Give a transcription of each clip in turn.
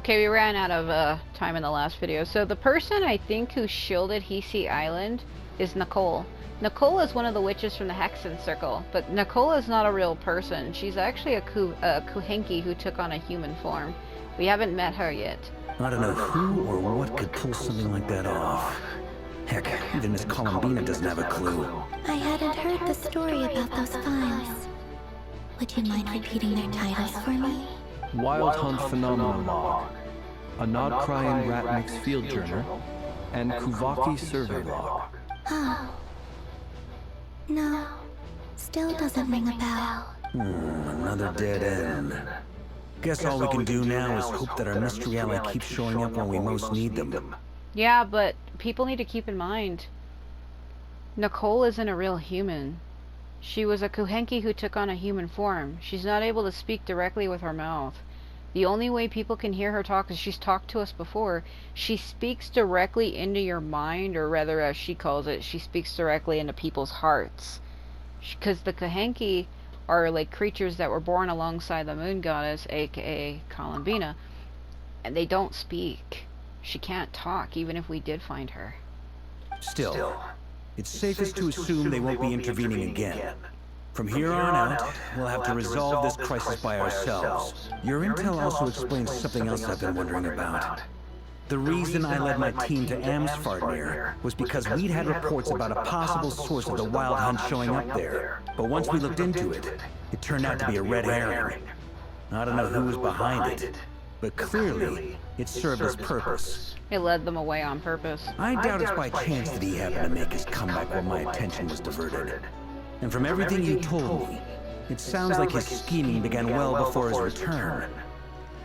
Okay, we ran out of time in the last video. So the person I think who shielded Hisi Island is Nicole. Nicole is one of the witches from the Hexen Circle, but Nicole is not a real person. She's actually a Kuhenki who took on a human form. We haven't met her yet. I don't know who or what could pull something like that off. Heck, even Miss Columbina doesn't have a clue. I hadn't heard the story about those files. Would you mind repeating their titles for me? Wild Hunt Phenomenon Log, a Nod-Crying Rat Mix Field Journal, and Kuvaki Survey Log. Oh. No. Still doesn't ring a bell. Another dead end. Guess all we can do now is hope that our mystery ally keeps showing up when we most need them. Yeah, but people need to keep in mind, Nicole isn't a real human. She was a Kuhenki who took on a human form. She's not able to speak directly with her mouth. The only way people can hear her talk is she's talked to us before. She speaks directly into your mind, or rather, as she calls it, she speaks directly into people's hearts. Because the Kuhenki are like creatures that were born alongside the moon goddess, aka Columbina, and they don't speak. She can't talk, even if we did find her. Still, it's safest to assume they won't be intervening again. From here on out, we'll have to resolve this crisis by ourselves. Your intel also explains something else I've been wondering about. The reason I led my team to Amsfarnir was because we'd had reports about a possible source of the Wild Hunt showing up there. But once we looked into it, it turned out to be a red herring. I don't know who was behind it, but clearly, it served its purpose. It led them away on purpose. I doubt it's by chance that he happened to make his comeback while my attention was diverted. And from everything you told me, it sounds like his scheming began well before his return.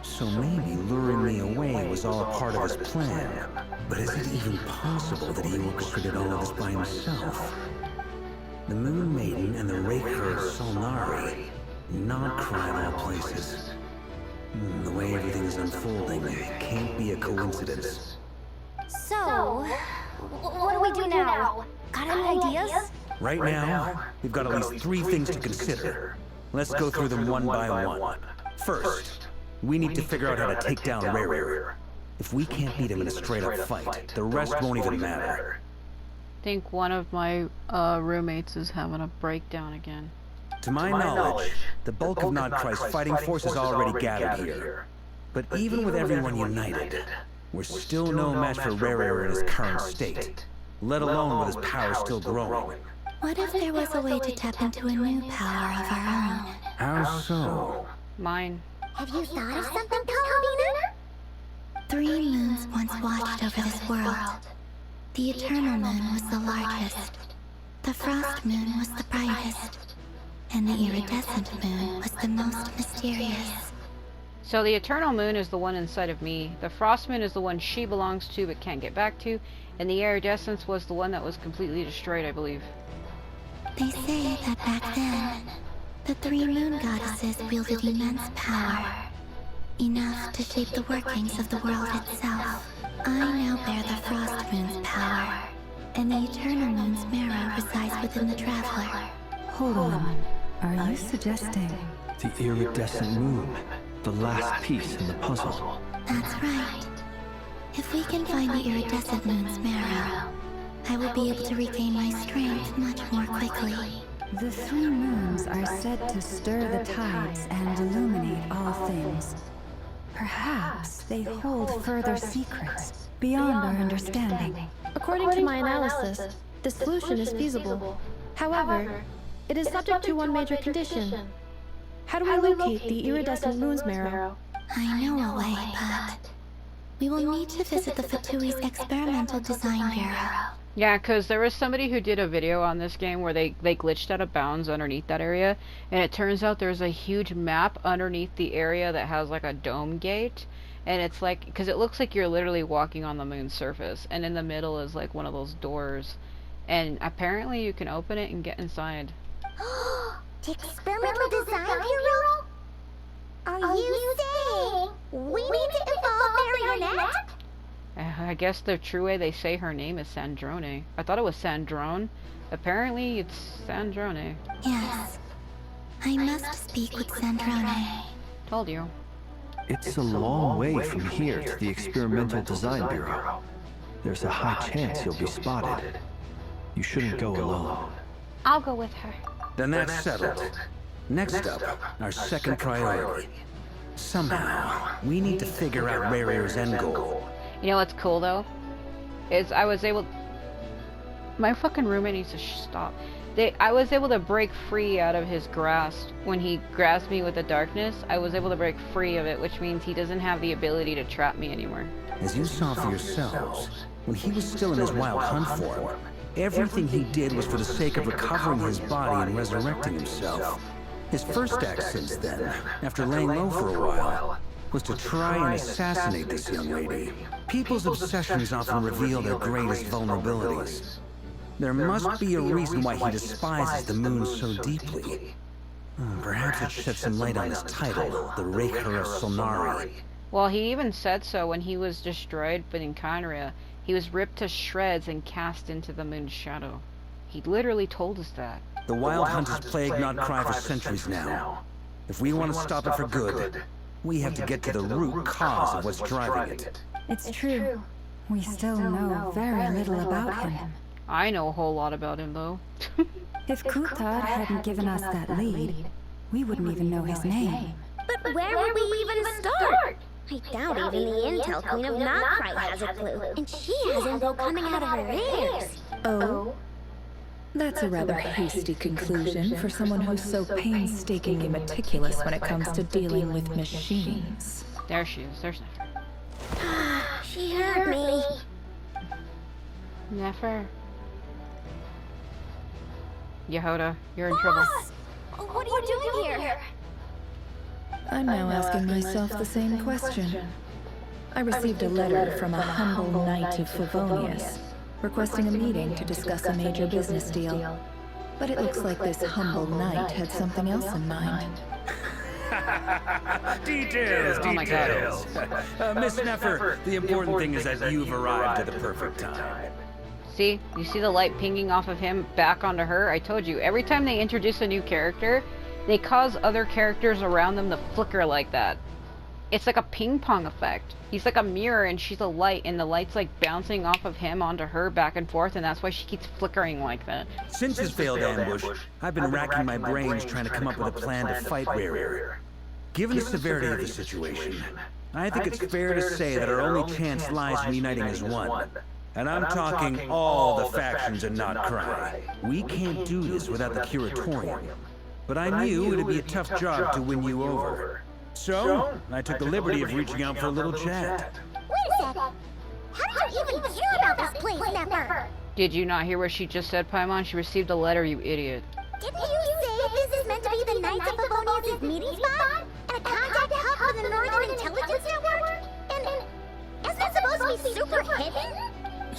So maybe luring me away was all a part of his plan. But is it even possible that he orchestrated all of this by himself? The Moon Maiden and the Rerir of Solnari, not crime all places. The way everything is unfolding, it can't be a coincidence. So, what do we do now? Got any ideas? Right now, we've got at least 3 things to consider. Let's go through them one by one. First, we need to figure out how to take down Rerir. If we can't beat him in a straight-up fight, the rest won't even matter. I think one of my roommates is having a breakdown again. To my knowledge, the bulk of Nodcry's fighting force is already gathered here. But even with everyone united, we're still no match for Rerir in his current state, let alone with his power still growing. What if there was a way to tap into a new power of our own? How so? Mine. Have you thought of something, Columbina? 3 moons once watched over this world. The Eternal Moon was the largest. The Frost Moon was the brightest. And the Iridescent Moon was the most mysterious. So the Eternal Moon is the one inside of me. The Frost Moon is the one she belongs to but can't get back to. And the Iridescence was the one that was completely destroyed, I believe. They say that back then, the 3 moon goddesses wielded immense power. Enough to shape the workings of the world itself. I now bear the Frost Moon's power. And the Eternal Moon's marrow resides within the Traveler. Hold on. Are you suggesting? The iridescent moon, the last piece in the puzzle. That's right. If we can find the Iridescent Moon's marrow, I will be able to regain my strength much more quickly. The 3 moons are said to stir the tides and illuminate all things. Perhaps they hold further secrets beyond our understanding. According to my analysis, this solution is feasible. However, it is subject to one major condition. How do we locate the iridescent moon's marrow? I know a way, but we will need to visit the Fatui's Experimental Design Bureau. Yeah, because there was somebody who did a video on this game where they glitched out of bounds underneath that area, and it turns out there's a huge map underneath the area that has like a dome gate, and it's like, because it looks like you're literally walking on the moon's surface, and in the middle is like one of those doors, and apparently you can open it and get inside. The Experimental Design Bureau? Are you saying we need to evolve Marionette? I guess the true way they say her name is Sandrone. I thought it was Sandrone. Apparently it's Sandrone. Yes. I must speak with Sandrone. Told you. It's a long way from here to the Experimental Design Bureau. There's a high chance you'll be spotted. You shouldn't go alone. I'll go with her. Then that's settled. Next up, our second priority. Somehow, we need to figure out Rerir's end goal. You know what's cool though? Is I was able... My fucking roommate needs to stop. I was able to break free out of his grasp. When he grasped me with the darkness, I was able to break free of it, which means he doesn't have the ability to trap me anymore. As you saw for yourselves, when he was still in his wild hunt form, everything he did was for the sake of recovering his body and resurrecting himself. His first act since then, after laying low for a while, was to try and assassinate this young lady. People's obsessions often reveal their greatest vulnerabilities. There must be a reason why he despises the moon so deeply. Perhaps it sheds some light on his title, the Rerir of Solnari. Well, he even said so when he was destroyed in Khaenri'ah. He was ripped to shreds and cast into the moon's shadow. He literally told us that. The Wild Hunt has plagued Notcry for centuries now. If we want to stop it for good, we have to get to the root cause of what's driving it. It's true. We still know very little about him. I know a whole lot about him, though. If Kuthar hadn't given us that lead, we wouldn't even know his name. But where would we even start? I doubt even the Intel Queen of Notcry has a clue. And she has info coming out of her ears. Oh? That's a rather hasty conclusion for someone who's so painstakingly meticulous when it comes to dealing with machines. There she is. There's Nefer. She heard me. Nefer. Yehoda, you're in trouble. What are you doing here? I'm now asking myself the same question. I received a letter from a humble knight of Favonius, requesting a meeting to discuss a major business deal. But it looks like this humble knight had something else in mind. Details, Oh my God. details. Miss Nefer, the important thing is that you've arrived at the perfect time. See? You see the light pinging off of him back onto her? I told you, every time they introduce a new character, they cause other characters around them to flicker like that. It's like a ping pong effect. He's like a mirror and she's a light, and the light's like bouncing off of him onto her back and forth, and that's why she keeps flickering like that. Since his failed ambush, I've been racking my brains trying to come up with a plan to fight Rerir. Given the severity of the situation, I think it's fair to say that our only chance lies in uniting as one. And I'm talking all the factions in Notcry. We can't do this without the Curatorium. But I knew it'd be a tough job to win you over. So, I took the liberty of reaching out for a little chat. Wait a sec. How did you even hear about this place, Nefer? Did you not hear what she just said, Paimon? She received a letter, you idiot. Didn't you say this is meant to be the Knights of Favonius' meeting spot? And a contact hub for the Northern Intelligence Network? And isn't it supposed to be super hidden?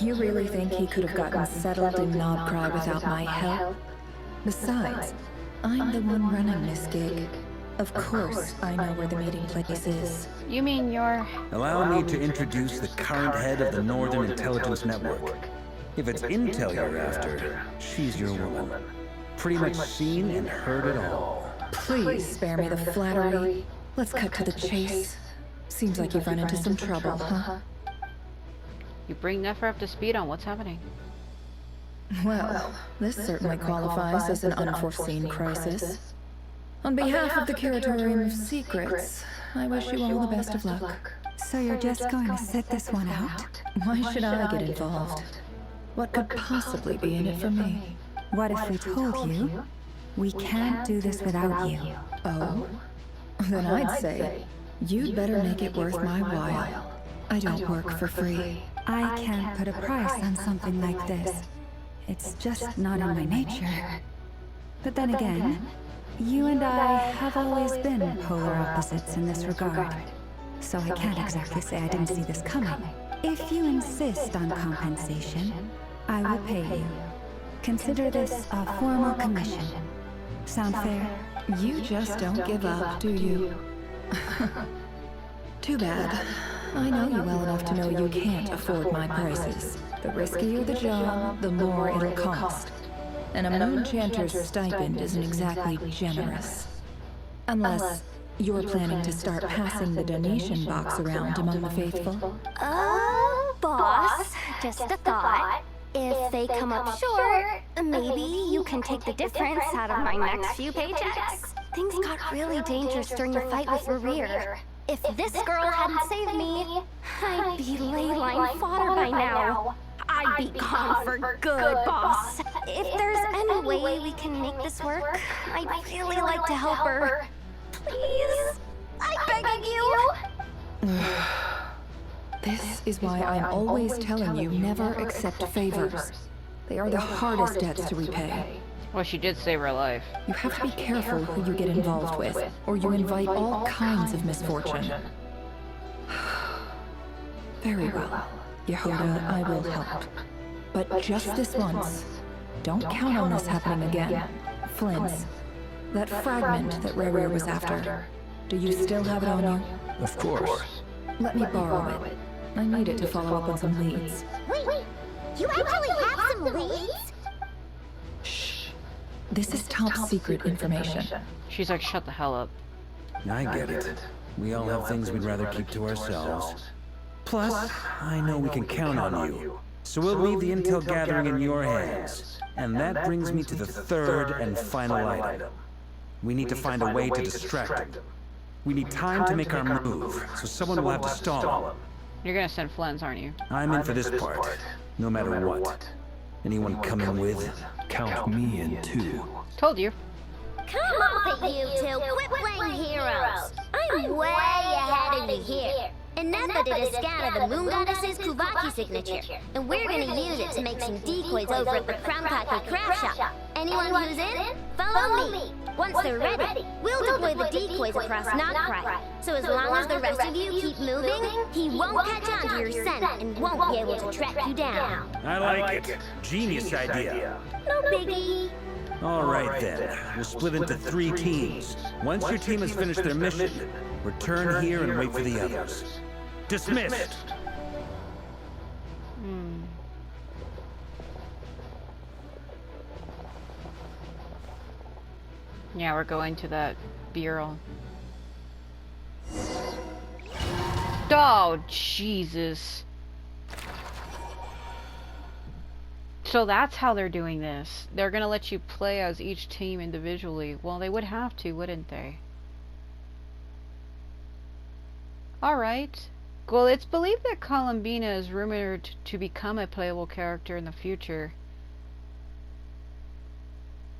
You really think he could have gotten settled in Notcry without my help? Besides, I'm the one running this gig. Of course, I know where the meeting place is. You mean you're... Allow me to introduce the current head of the Northern Intelligence Network. If it's intel you're after, she's your woman. Pretty much seen and heard it all. Please spare me the flattery. Let's cut to the chase. Seems like you've run into some trouble, huh? You bring Nefer up to speed on what's happening. Well, this certainly qualifies as an unforeseen crisis. On behalf of the Curatorium of Secrets, I wish you all the best of luck. So you're just going to sit this one out? Why should I get involved? What could possibly be in it for me? What if we told you we can't do this without you? Oh? Then I'd say, you'd better make it worth my while. I don't work for free. I can't put a price on something like this. It's just not in my nature. But then again, you and I have always been polar opposites in this regard. So I can't exactly say I didn't see this coming. If you insist on compensation, I will pay you. Consider this a formal commission. Sound fair? You just don't give up, do you? Too bad. I know you well enough to know you can't afford my prices. The riskier the job, the more it'll cost. And a Moonchanter's stipend isn't exactly generous. Unless You're planning to start passing the donation box around among the faithful? Boss, just a thought. If they come up short, maybe you can take the difference out of my next few paychecks. Things got really dangerous during the fight with Rerir. If this girl hadn't saved me, I'd be ley line fodder by now. I'd be gone for good, boss. If there's any way we can make this work, I'd really like to help her. Please, I'm begging you. This is why I'm always telling you never accept favors. They are the hardest debts to repay. Well, she did save her life. You have to be careful who you get involved with, or you invite all kinds of misfortune. Very well. Yehuda, I will help. But just this once. Don't count on this happening again. Flint, that fragment that Rerir was after, do you still have it on you? Of course. Let me borrow it. I need it to follow up on some leads. Wait, you actually have some leads? Shh. This is top secret information. She's like, shut the hell up. I get it. We all have things we'd rather keep to ourselves. Plus, I know we can count on you. So we'll leave the intel gathering in your hands. And that brings me to the third and final item. We need to find a way to distract him. We need time to make our move, so someone will have to stall him. You're gonna send Flens, aren't you? I'm in for this part, no matter what. Anyone coming with? Count me in too. Told you. Come off it, you two. Quit playing heroes. I'm way ahead of you here. And Nefer did a scan of the Moon Goddess's Kuvaki signature, and we're gonna use it to make some decoys over at the Crown Kake craft shop. Anyone who's in, follow me. Once they're ready, we'll deploy the decoys across Nokrai. So as long as the rest of you keep moving, he won't catch on to your scent and won't be able to track you down. I like it. Genius idea. No biggie. All right then. We'll split into 3 teams. Once your team has finished their mission, return here and wait for the others. Dismissed! Yeah, we're going to that bureau. Oh, Jesus. So that's how they're doing this. They're gonna let you play as each team individually. Well, they would have to, wouldn't they? Alright. Well, it's believed that Columbina is rumored to become a playable character in the future.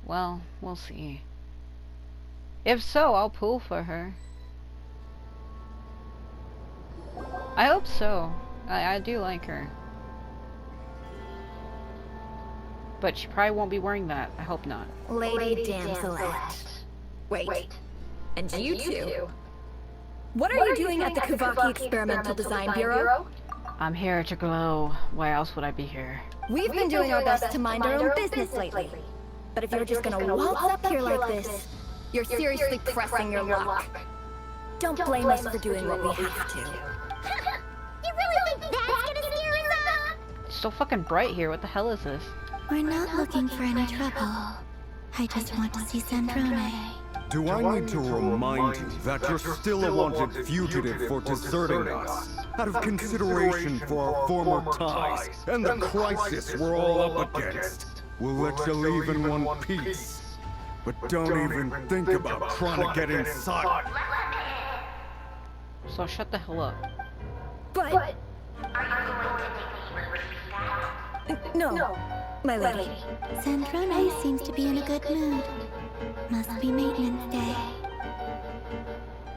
Well, we'll see. If so, I'll pull for her. I hope so. I do like her. But she probably won't be wearing that. I hope not. Lady Damselette. Wait. And you two? What are you doing at the Kuvaki Experimental Design Bureau? I'm here to glow. Why else would I be here? We've been doing our best to mind our own business lately. But if you're just gonna waltz up here like this, you're seriously pressing your luck. Don't blame us for doing what we have to. You really think that's gonna scare us off? It's so fucking bright here. What the hell is this? We're not looking for any trouble. I just want to see Sandrone. Do I need to remind you that you're still a wanted fugitive for deserting us? Out of consideration for our former ties and the crisis we're all up against, we'll let you leave in one piece. But don't even think about trying to get inside. So shut the hell up. But... No, my lady. Sandrone seems to be in a good mood. Must be maintenance day.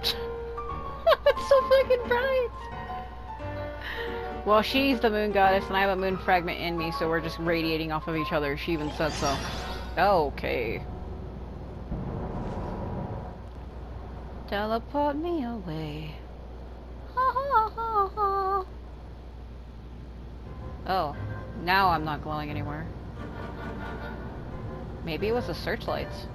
It's so fucking bright! Well, she's the moon goddess and I have a moon fragment in me, so we're just radiating off of each other. She even said so. Okay. Teleport me away. Ha ha ha ha. Oh, now I'm not glowing anymore. Maybe it was the searchlights.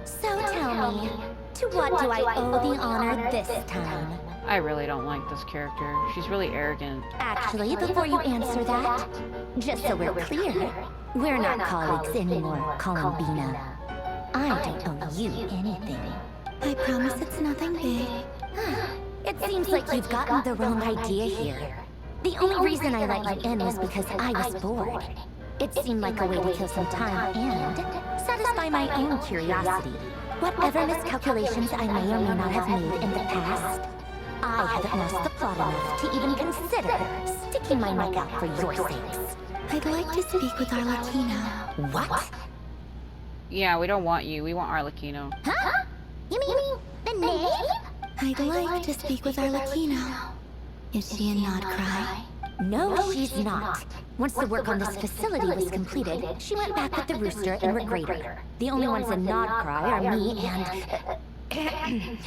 So tell me, to what do I owe the honor this time? I really don't like this character. She's really arrogant. Actually, before you answer that, just so we're clear, we're not colleagues anymore, Columbina. I don't owe you anything. I promise it's nothing big. It seems like you've gotten the wrong idea here. The only reason I let you in was because I was bored. It seemed like a way to kill some time and satisfy my own curiosity. Whatever miscalculations I may or may not have made in the past, I haven't lost the plot enough to even consider sticking my neck out for your sakes. I'd like to speak with Arlecchino. What? Yeah, we don't want you. We want Arlecchino. Huh? You mean the name? I'd like to speak with Arlecchino. Is she a Nod Cry? No, she's not. Once the work on this facility was completed, she went back with the Rooster and Rerir. The only ones in Nod Cry are me and...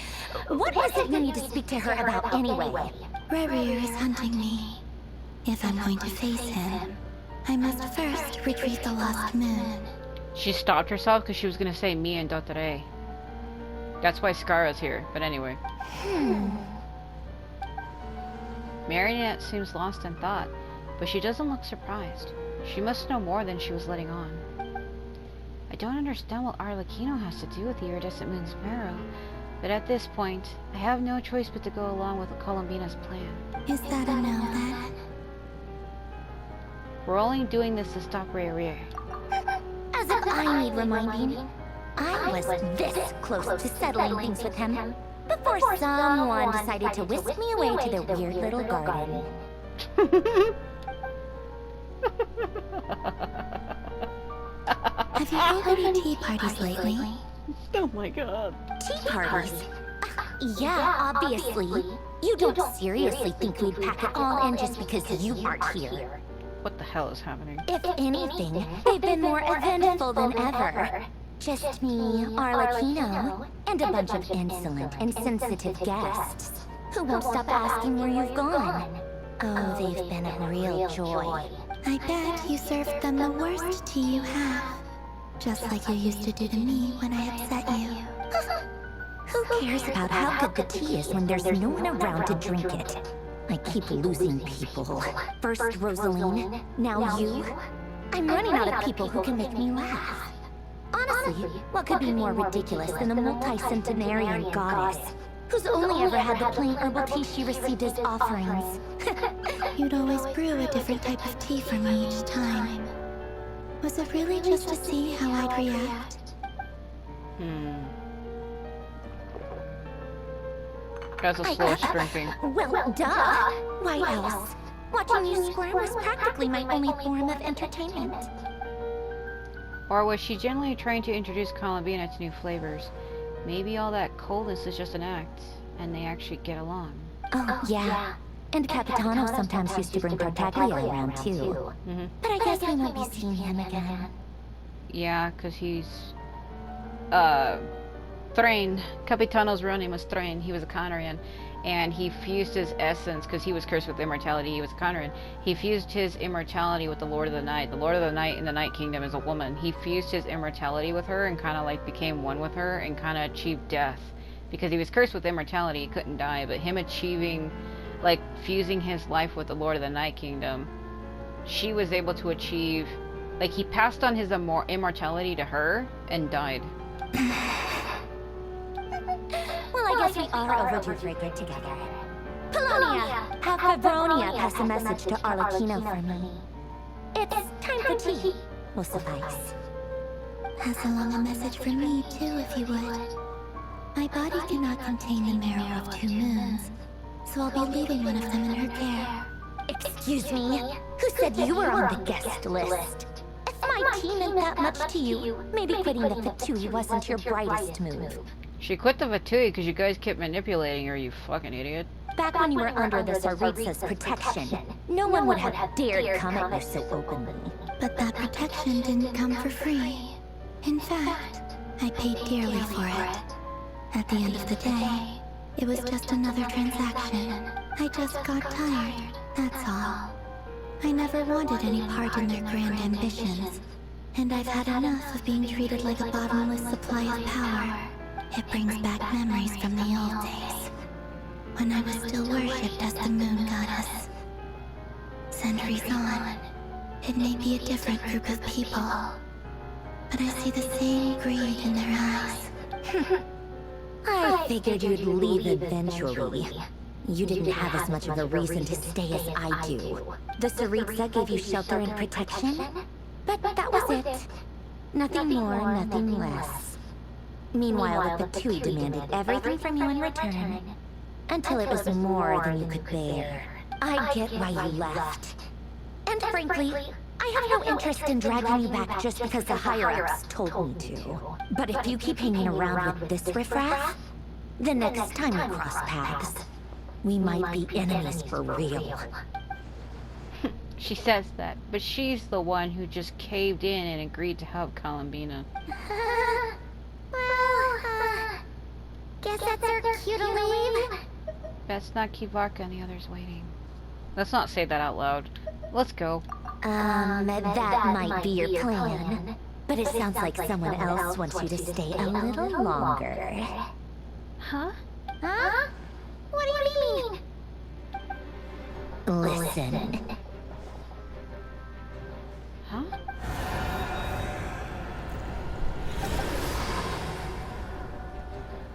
What is it you need to speak to her about anyway? Rerir is hunting me. If I'm going to face him, I must first retrieve the lost moon. She stopped herself because she was going to say me and Dottore. That's why Scarra's here, but anyway. Marionette seems lost in thought, but she doesn't look surprised. She must know more than she was letting on. I don't understand what Arlecchino has to do with the iridescent moon's marrow, but at this point, I have no choice but to go along with Columbina's plan. Is that a no, then? We're only doing this to stop Rerir. As if I need reminding. I was this close to settling things with him before someone decided to whisk me away to their weird little garden. Have you held any tea parties lately? Oh my god. Tea parties? Yeah, obviously. You don't seriously think we'd pack it all in just because you aren't here. What the hell is happening? If anything, they've been more eventful than ever. Just me, Arlecchino, and a bunch of insolent and sensitive guests who won't stop asking where you've gone. Oh, they've been a real joy. I bet you served them the worst tea you have. Just like you used to do to me when I upset you. Who cares about how good the tea is when there's no one around to drink it? I keep losing people. First Rosaline, now you. I'm running out of people who can make me laugh. Honestly, what could be more ridiculous than a multi-centenarian goddess who's only ever had the plain herbal tea she received as offerings? You'd always brew a different type of tea for me each time. Was it really just to see how I'd react? That's a slow drinking. Well, duh! Why else? Watching you squirm was practically my only form of entertainment. Or was she generally trying to introduce Columbina to new flavors? Maybe all that coldness is just an act, and they actually get along. Oh, yeah. And Capitano sometimes used to bring Tartaglia around, too. But I guess we won't be seeing him again. Yeah, because he's... Thrain. Capitano's real name was Thrain. He was a Conorian. And he fused his essence, because he was cursed with immortality, he was a Conorian. He fused his immortality with the Lord of the Night. The Lord of the Night in the Night Kingdom is a woman. He fused his immortality with her and kind of like became one with her and kind of achieved death. Because he was cursed with immortality, he couldn't die. But him achieving, like, fusing his life with the Lord of the Night Kingdom, she was able to achieve, like, he passed on his immortality to her and died. Well, I guess we are overdue for a get together. Polonia, have Fabronia pass a message to Arlecchino for me. It's time for tea. Will suffice. Pass along a message for me, too, if you would. My body cannot contain the marrow of 2 moons, so I'll be leaving one of them in her care. Excuse me? Who said you were on the guest list? If my tea meant that much to you, maybe quitting the Fatui wasn't your brightest move. She quit the Fatui because you guys kept manipulating her, you fucking idiot. Back when you were under the Tsaritsa's protection, no one would have dared come at you so openly. But that protection didn't come for free. In fact, I paid dearly for it. At the end of the day, it was just another transaction. I just got tired, that's all. I never wanted any part in their grand ambitions, and I've had enough of being treated like a bottomless supply of power. It brings back memories from the old days, when I was still worshipped as the moon goddess. Centuries on, it may be a different group of people, but I see the same greed in their eyes. I figured you'd leave eventually. You didn't have as much of a reason to stay as I do. The Tsaritsa gave you shelter and protection, but that was it. Nothing more, nothing less. Meanwhile, the Patui demanded everything from you in return, until it was more than you could bear. I get why you left. And frankly, I have no interest in dragging you back just because the higher-ups told me to. But if you keep hanging around with this riffraff, the next time we cross paths, we might be enemies for real. She says that, but she's the one who just caved in and agreed to help Columbina. Guess that's our cue to leave. Best not keep Varka and the others waiting. Let's not say that out loud. Let's go. That might be your plan. But it sounds like someone else wants you to stay a little longer. Huh? Huh? What do you mean? Listen. Huh?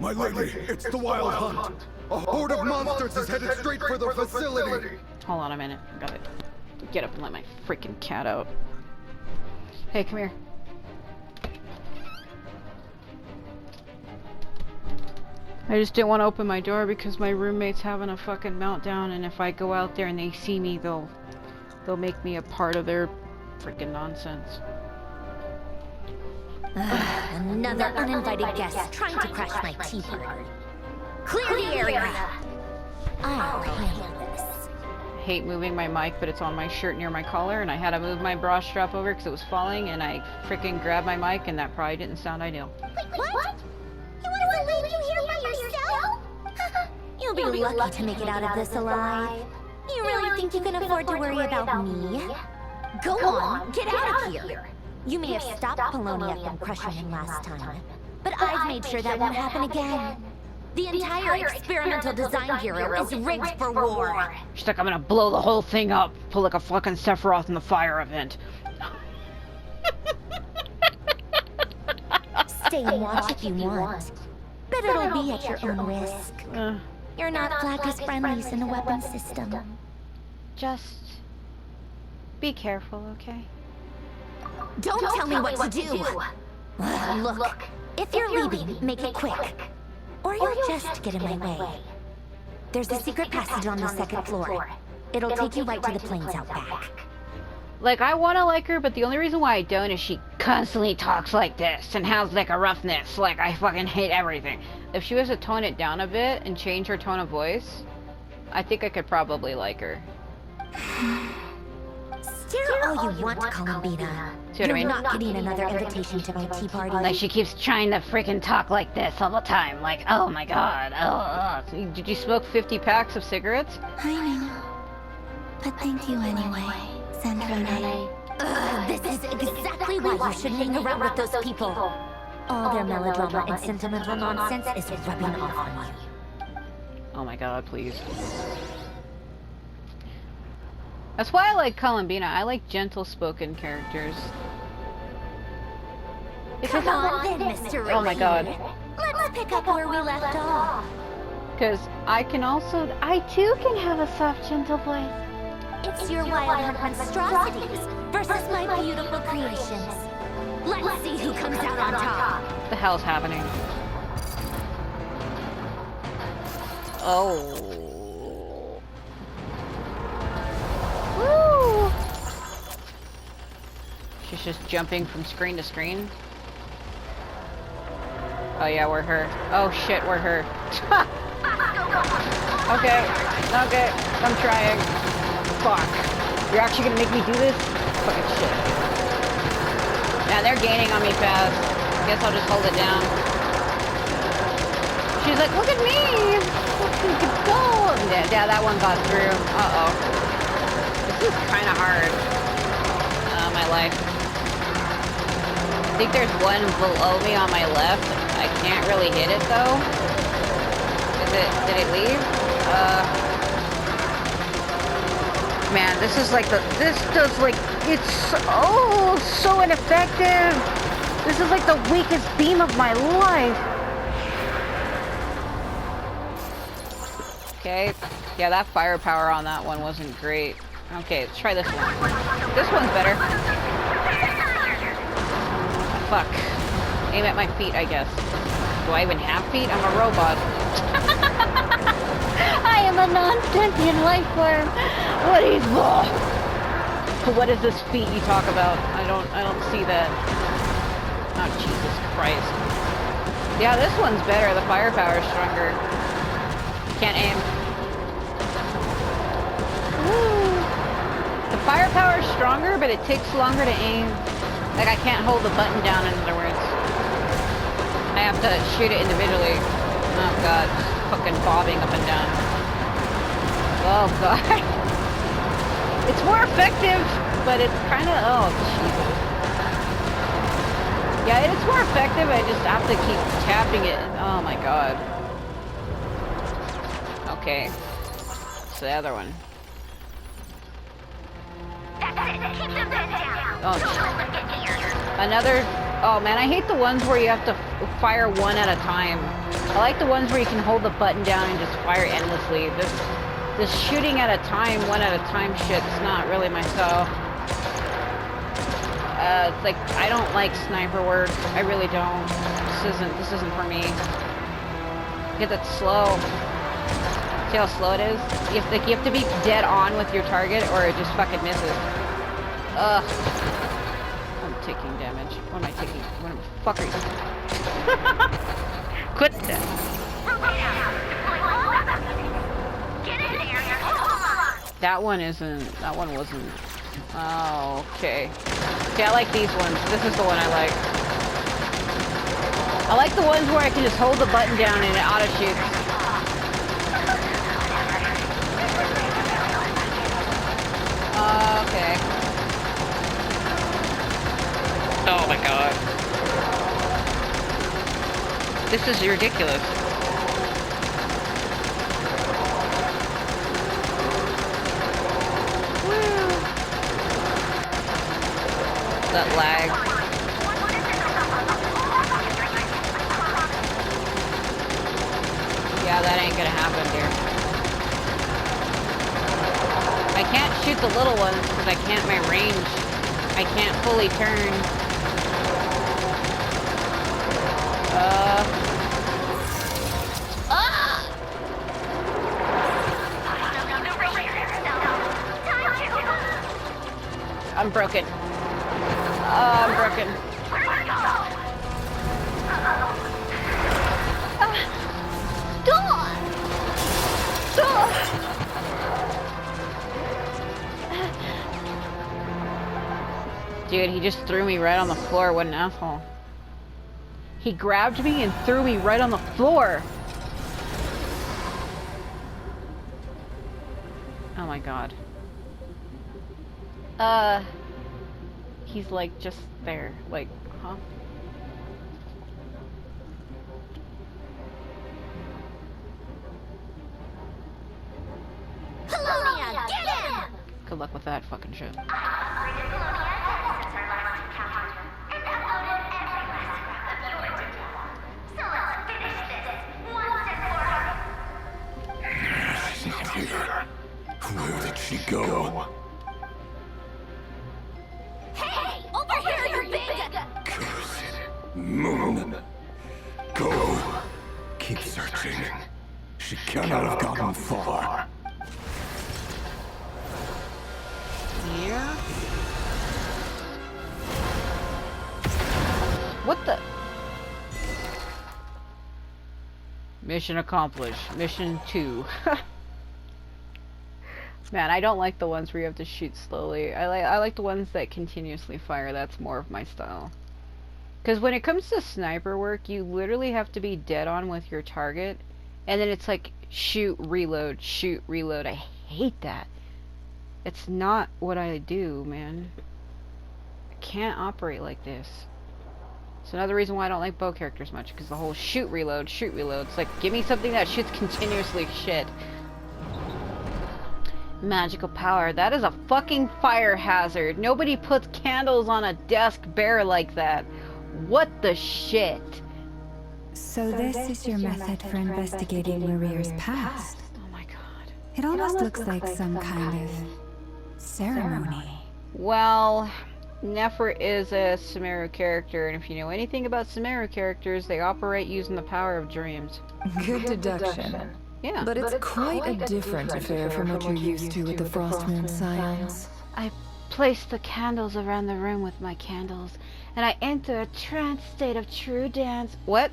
My lady, it's the Wild Hunt. A horde of monsters is headed straight for the facility. Hold on a minute. I gotta get up and let my freaking cat out. Hey, come here. I just didn't want to open my door because my roommate's having a fucking meltdown, and if I go out there and they see me, they'll make me a part of their freaking nonsense. Another uninvited guest trying to crash my tea party. Clear the area! I'll handle this. I hate moving my mic, but it's on my shirt near my collar, and I had to move my bra strap over because it was falling, and I freaking grabbed my mic, and that probably didn't sound ideal. Wait, what? You want to leave you here by yourself? You'll be lucky to make it out of this alive. You really think you can afford to worry about me? Go on, get out of here! You may have stopped Polonia from crushing him last time, but I've made sure that won't happen again. The entire Experimental Design Bureau is rigged for war. She's like, I'm gonna blow the whole thing up, pull like a fucking Sephiroth in the fire event. Stay and watch if you want, but it'll be at your own risk. You're not flagged as friendlies in the weapon system. Just be careful, okay? Don't tell me what to do! Look, if you're leaving, make it quick. Or you'll just get in my way. There's a secret passage on the second floor. It'll take you right to the plains out back. Like, I want to like her, but the only reason why I don't is she constantly talks like this and has like a roughness. Like, I fucking hate everything. If she was to tone it down a bit and change her tone of voice, I think I could probably like her. Stare all you want, Columbina. See what I mean? You're not getting another invitation to my tea party. Like, she keeps trying to freaking talk like this all the time. Like, oh my god, Did you smoke 50 packs of cigarettes? I know. But thank you anyway, Sandrone. This is exactly why you shouldn't hang around with those people. All their melodrama and sentimental nonsense is rubbing off on you. Oh my god, please. That's why I like Columbina. I like gentle-spoken characters. Come on then, Mr. Oh my god. Let's pick up where we left off. Because I too can have a soft, gentle voice. It's your wild hunt monstrosities versus my beautiful creations. Let's see who comes out on top. What the hell's happening? Oh. Woo! She's just jumping from screen to screen. Oh yeah, we're her. Oh shit, we're her. Okay, I'm trying. Fuck. You're actually gonna make me do this? Fucking shit. Yeah, they're gaining on me fast. Guess I'll just hold it down. She's like, look at me! You can go! Yeah, that one got through. Uh-oh. This is kind of hard. My life. I think there's one below me on my left. I can't really hit it, though. Did it leave? Man, this is like this does like, it's, oh, so ineffective. This is like the weakest beam of my life. Okay. Yeah, that firepower on that one wasn't great. Okay, let's try this one. This one's better. Fuck. Aim at my feet, I guess. Do I even have feet? I'm a robot. I am a non-sentient life form. What is what is this feat you talk about? I don't see that. Oh, Jesus Christ. Yeah, this one's better. The firepower is stronger. Can't aim. Woo. The firepower is stronger, but it takes longer to aim. Like, I can't hold the button down, in other words. I have to shoot it individually. Oh god, fucking bobbing up and down. Oh god. It's more effective, but it's kind of, oh Jesus. Yeah, it's more effective, I just have to keep tapping it. Oh my god. Okay. What's the other one? Oh, another. Oh man, I hate the ones where you have to fire one at a time. I like the ones where you can hold the button down and just fire endlessly. This shooting at a time, one at a time shit's not really my style. It's like, I don't like sniper work. I really don't. This isn't for me. Get that slow. See how slow it is? You have to be dead on with your target or it just fucking misses. Ugh. I'm taking damage. What am I taking? What am I? Fuck are you? Quit that. That one wasn't. Oh, okay. Okay, I like these ones. This is the one I like. I like the ones where I can just hold the button down and it auto shoots. Okay. Oh my god. This is ridiculous. Woo. That lag. Yeah, that ain't gonna happen here. I can't shoot the little ones because I can't my range. I can't fully turn. I'm broken. I'm broken. Dude, he just threw me right on the floor. What an asshole. He grabbed me and threw me right on the floor. Oh my god. He's like just there. Like, huh? Colonia, get him! Good luck with that fucking shit. She's not here. Where did she go? Hey, over here, you big... Cursed moon. Go. Keep searching. She cannot have gotten far. Yeah? What the? Mission accomplished. Mission 2. Man, I don't like the ones where you have to shoot slowly. I like the ones that continuously fire. That's more of my style. Because when it comes to sniper work, you literally have to be dead on with your target. And then it's like, shoot, reload, shoot, reload. I hate that. It's not what I do, man. I can't operate like this. It's another reason why I don't like bow characters much, because the whole shoot, reload, shoot, reload. It's like, give me something that shoots continuously shit. Magical power. That is a fucking fire hazard. Nobody puts candles on a desk bare like that. What the shit? So this is your method for investigating Rerir's past. Oh my god. It almost looks like some kind of ceremony. Well, Nefer is a Sumeru character, and if you know anything about Sumeru characters, they operate using the power of dreams. Good deduction. Yeah. But it's quite a different affair from what you're used to with the Frost Moon Scions. I place the candles around the room with my candles, and I enter a trance state of true dance. What?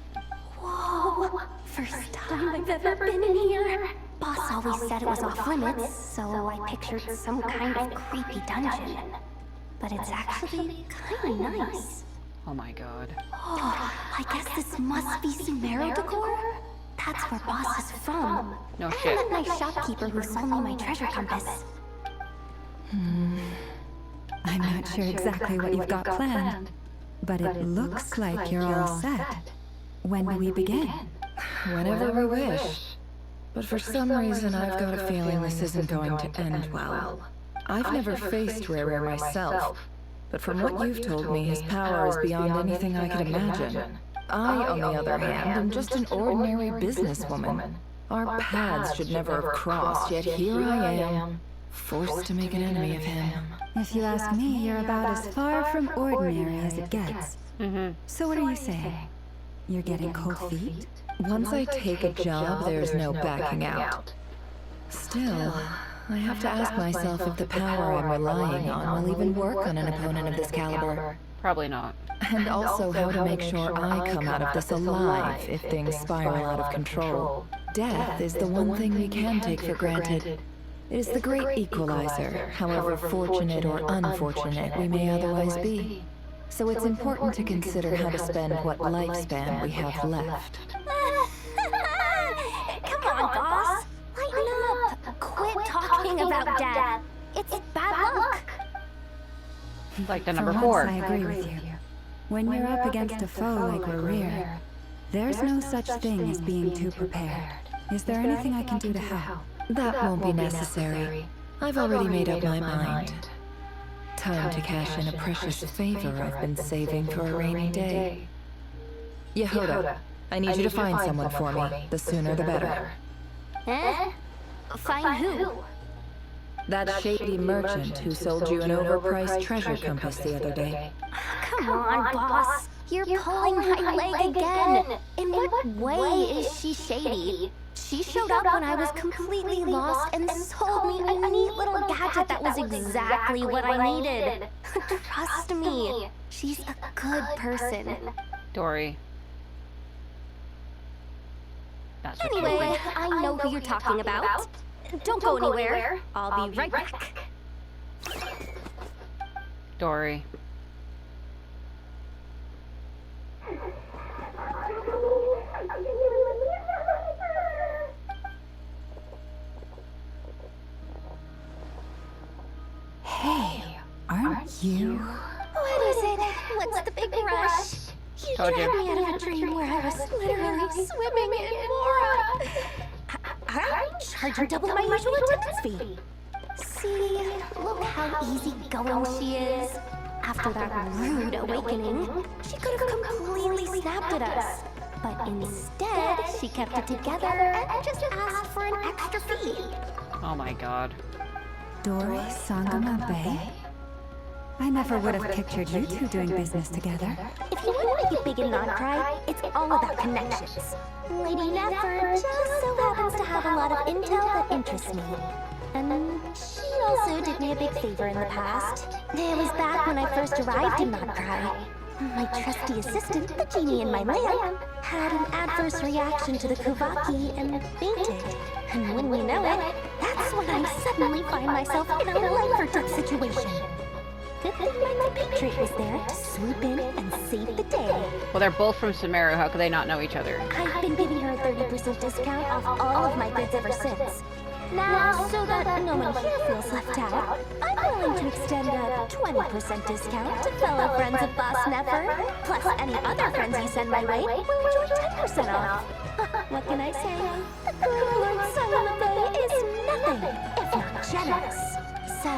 Whoa! First time I've ever been in here. Boss always said it was off limits, so I pictured some kind of creepy dungeon. But it's actually kinda nice. Oh my god. Oh, I guess this must be Sumeru decor? That's where Boss is from. No And shit. that nice shopkeeper who sold me my treasure compass. I'm not sure exactly what you've got planned, but it looks like you're all set. When do we begin? Whenever we wish. But for some reason, I've got a feeling this isn't going to end well. I've never faced Rerir myself, but from what you've told me, his power is beyond anything I could imagine. I, on the other hand, am just an ordinary businesswoman. Our paths should never have crossed, yet here I am, forced to make an enemy of him. If you ask me, you're about as far from ordinary as it gets. So what are you saying? You're getting cold feet? Once I take a job, there's no backing out. Still, I have to ask myself if the power I'm relying on will even work on an opponent of this caliber. Probably not. And also how to make sure I come out of this alive if things spiral out of control. Death is the one thing we can take for granted. It is the great equalizer, however fortunate or unfortunate we may otherwise be. So it's important to consider how to spend what lifespan we have left. Come on, boss. Lighten up. Quit talking about death. It's bad luck. Like the For number once, 4. I agree with you. When you're up against a foe like Rerir, there's no such thing as being too prepared. Is there anything I can do to help? That won't be necessary. I've already made up my mind. Time to cash in a precious favor I've been saving for a rainy day. Yehoda, I need you to find someone for me. The sooner the better. Eh? Find who? That shady merchant who sold you an overpriced treasure compass the other day. Come on, boss. You're pulling my leg again. In what way is she shady? She showed up when I was completely lost and sold me a neat little gadget that was exactly what I needed. Trust me, she's a good person. Dory. That's what Anyway, I know who you're talking about. Don't go anywhere. I'll be right back. Dory. Hey, aren't you? What is it? What's the big rush? You Told you. dragged me out of a dream where I was literally swimming in Mora. I'm charging double my usual attendance fee. See, look how easygoing she is. After that rude awakening, she could have completely snapped at us. But instead, she kept it together and just asked for an extra fee. Oh my god. Dory Sangama Bay? I never would have pictured you two doing business together. If you want to make it big and not cry, it's all about connections. Lady Nefer just so happens to have a lot of intel that interests me. And she also did me a big favor in the past. It was back when I first arrived in Not Cry. My trusty assistant, the genie in my lamp, had an adverse reaction to the Kuvaki and fainted. And when we know it, that's when I suddenly find myself in a life-or-death situation. Good thing my compatriot was there to swoop in and save the day. Well, they're both from Sumeru. How could they not know each other? I've been giving her a 30% discount off all of my goods ever since. Now, so that no one here feels left out, I'm willing to extend a 20% discount to fellow friends of Boss Nefer. Plus, any other friends you send my way will enjoy 10% off. What can I say? The good Lord Sangama Bay is nothing if not generous. So,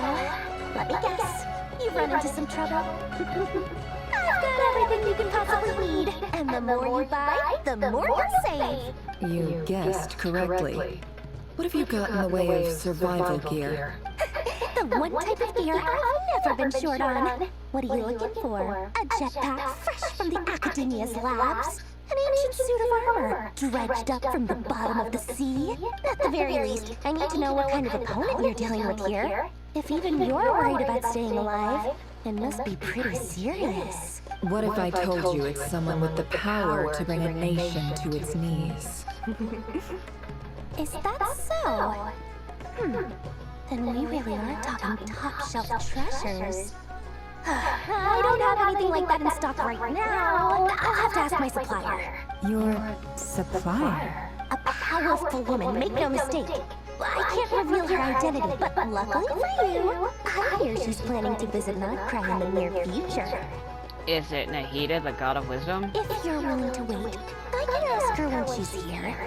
let me guess. You've run into some trouble. I've got everything you can possibly need. And the more you buy, the more you'll save. You guessed correctly. What have you got in the way of survival gear? The one type of gear I've never been short on. What are you looking for? A jetpack fresh from the Academia's labs? An ancient suit of armor, dredged up from the bottom of the sea? At the very least, I need to know what kind of opponent you're dealing with here. If even you're worried about staying alive, it must be pretty serious. What if I told you it's someone with the power to bring a nation to its knees? Is that so? Then we really are talking top-shelf treasures. I don't have anything like that in stock right now. I'll have to ask my supplier. Your supplier? A powerful woman, make no mistake. I can't reveal her identity, but luckily for you, I hear she's planning to visit Notcry in the near future. Is it Nahida, the god of wisdom? If you're willing to wait, I can ask her when she's here.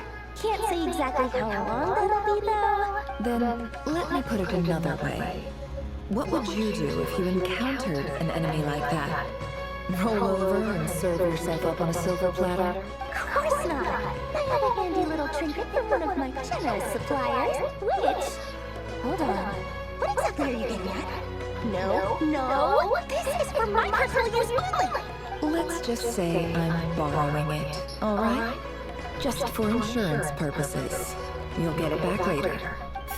Can't say exactly how long that'll be, though. Then, let me put it another way. What would you do if you encountered an enemy like that? Roll over and serve yourself up on a silver platter? Of course not. I have a handy little trinket from one of my generous suppliers, which... Hold on. What exactly are you getting at? No. This is for my personal use only. Let's just say I'm borrowing it, alright? Just for insurance purposes. You'll get it back later.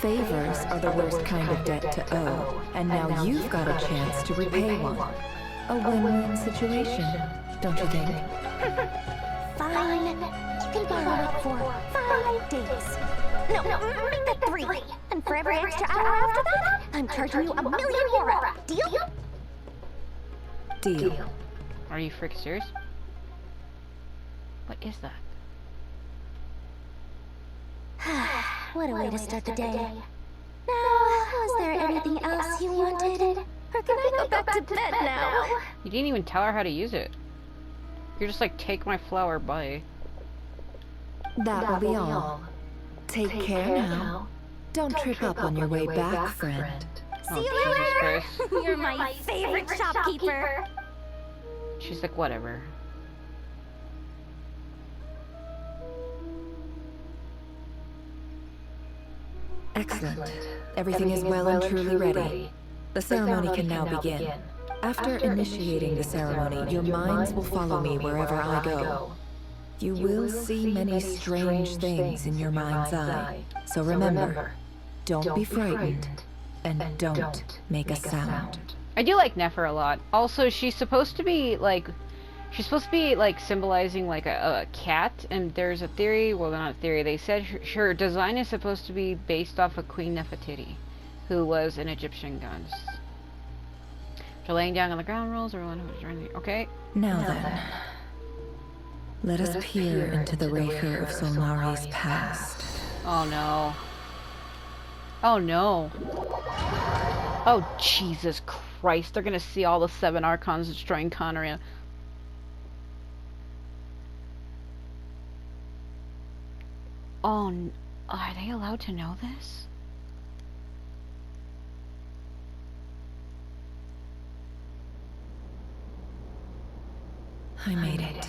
Favors are the worst kind of debt to owe, and now you've got a chance to repay one. A win-win situation, don't you think? Fine. You can borrow it for 5 days. No, make that 3. And for every extra hour after that, I'm charging you 1,000,000 euro. Deal? Deal. Are you freaking serious? What is that? What a way to start the day. Now, was there anything else you wanted? Or can I go back to bed now? You didn't even tell her how to use it. You're just like, take my flower, bye. That will be all. Take care now. Don't trip up on your way back, friend. See you Jesus later! Christ. You're my favorite shopkeeper. She's like, whatever. Excellent. Everything is well and truly ready. The ceremony can now begin. After initiating the ceremony, your minds will follow me wherever I go. You will see many strange things in your mind's eye. So remember, don't be frightened, and don't make a sound. I do like Nefer a lot. Also, she's supposed to be like symbolizing like a cat, and there's a theory, well, not a theory, they said her design is supposed to be based off of Queen Nefertiti, who was an Egyptian goddess. So laying down on the ground rules, everyone who's joining the... Okay. Now then, let us peer into the Rerir of Solnari's past. Oh no. Oh no. Oh Jesus Christ, they're gonna see all the 7 Archons destroying Conria. Oh, are they allowed to know this? I made it.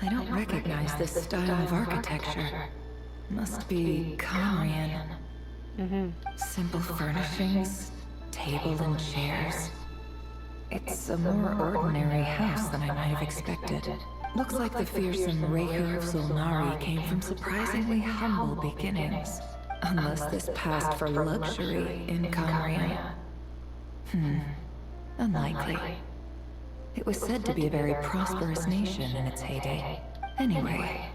I don't recognize this style of architecture. Must be Conrian. Simple furnishings, table and chairs. It's a more ordinary house than I might have expected. Looks like the fearsome Rerir of Solnari came from surprisingly humble beginnings. Unless this passed for luxury in Conria. Unlikely. It was said to be a very prosperous nation in its heyday. Anyway,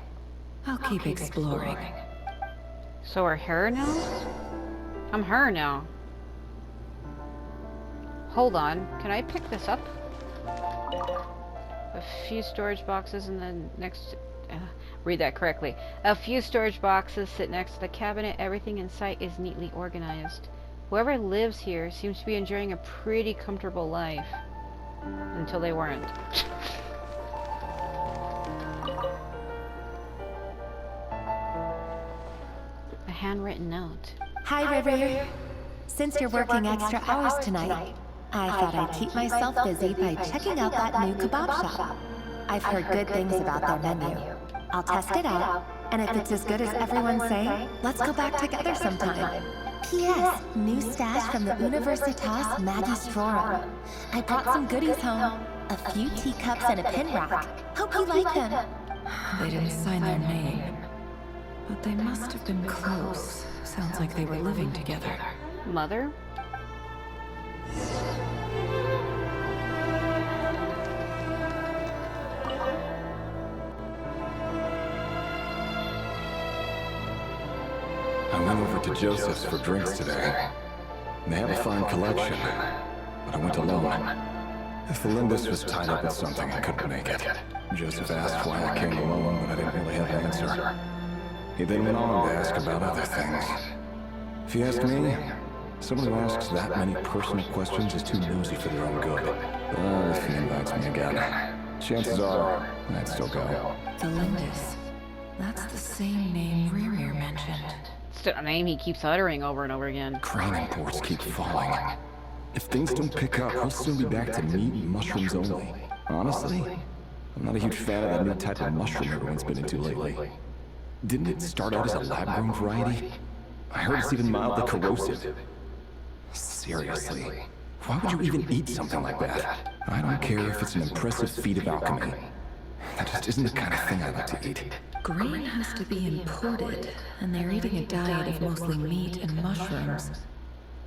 I'll keep exploring. So we're her now? I'm her now. Hold on, can I pick this up? A few storage boxes and then next... read that correctly. A few storage boxes sit next to the cabinet. Everything in sight is neatly organized. Whoever lives here seems to be enjoying a pretty comfortable life. Until they weren't. A handwritten note. Hi, Rerir. Since you're working extra hours tonight, I thought I'd keep myself busy by checking out that new kebab shop. I've heard good things about their menu. I'll test it out, and if it's as good as everyone's saying, let's go back together sometime. P.S. New stash from the Universitas Magistrorum. I brought some goodies home. A few teacups and a pin rack. Hope you like them. They didn't sign their name, but they must have been close. Sounds like they were living together. Mother? I went over to Joseph's for drinks today. They have a fine collection, but I went alone. Felindus was tied up with something and couldn't make it. Joseph asked why I came alone, but I didn't really have an answer. He then went on to ask about other things. If you ask me, someone who asks that many personal questions is too nosy for their own good. But if he invites me again, chances are I'd still go. Felindus. That's the same name Rerir mentioned. It's a name he keeps uttering over and over again. Crane imports keep falling. If things don't pick up, we'll soon be back to meat and mushrooms only. Honestly, I'm not a huge fan of that new type of mushroom everyone's been into lately. Didn't it start out as a lab-grown variety? I heard it's even mildly corrosive. Seriously, why would you even eat something like that? I don't care if it's an impressive feat of alchemy. That just isn't the kind of thing I like to eat. Grain has to be imported, and they're eating a diet of mostly meat and mushrooms.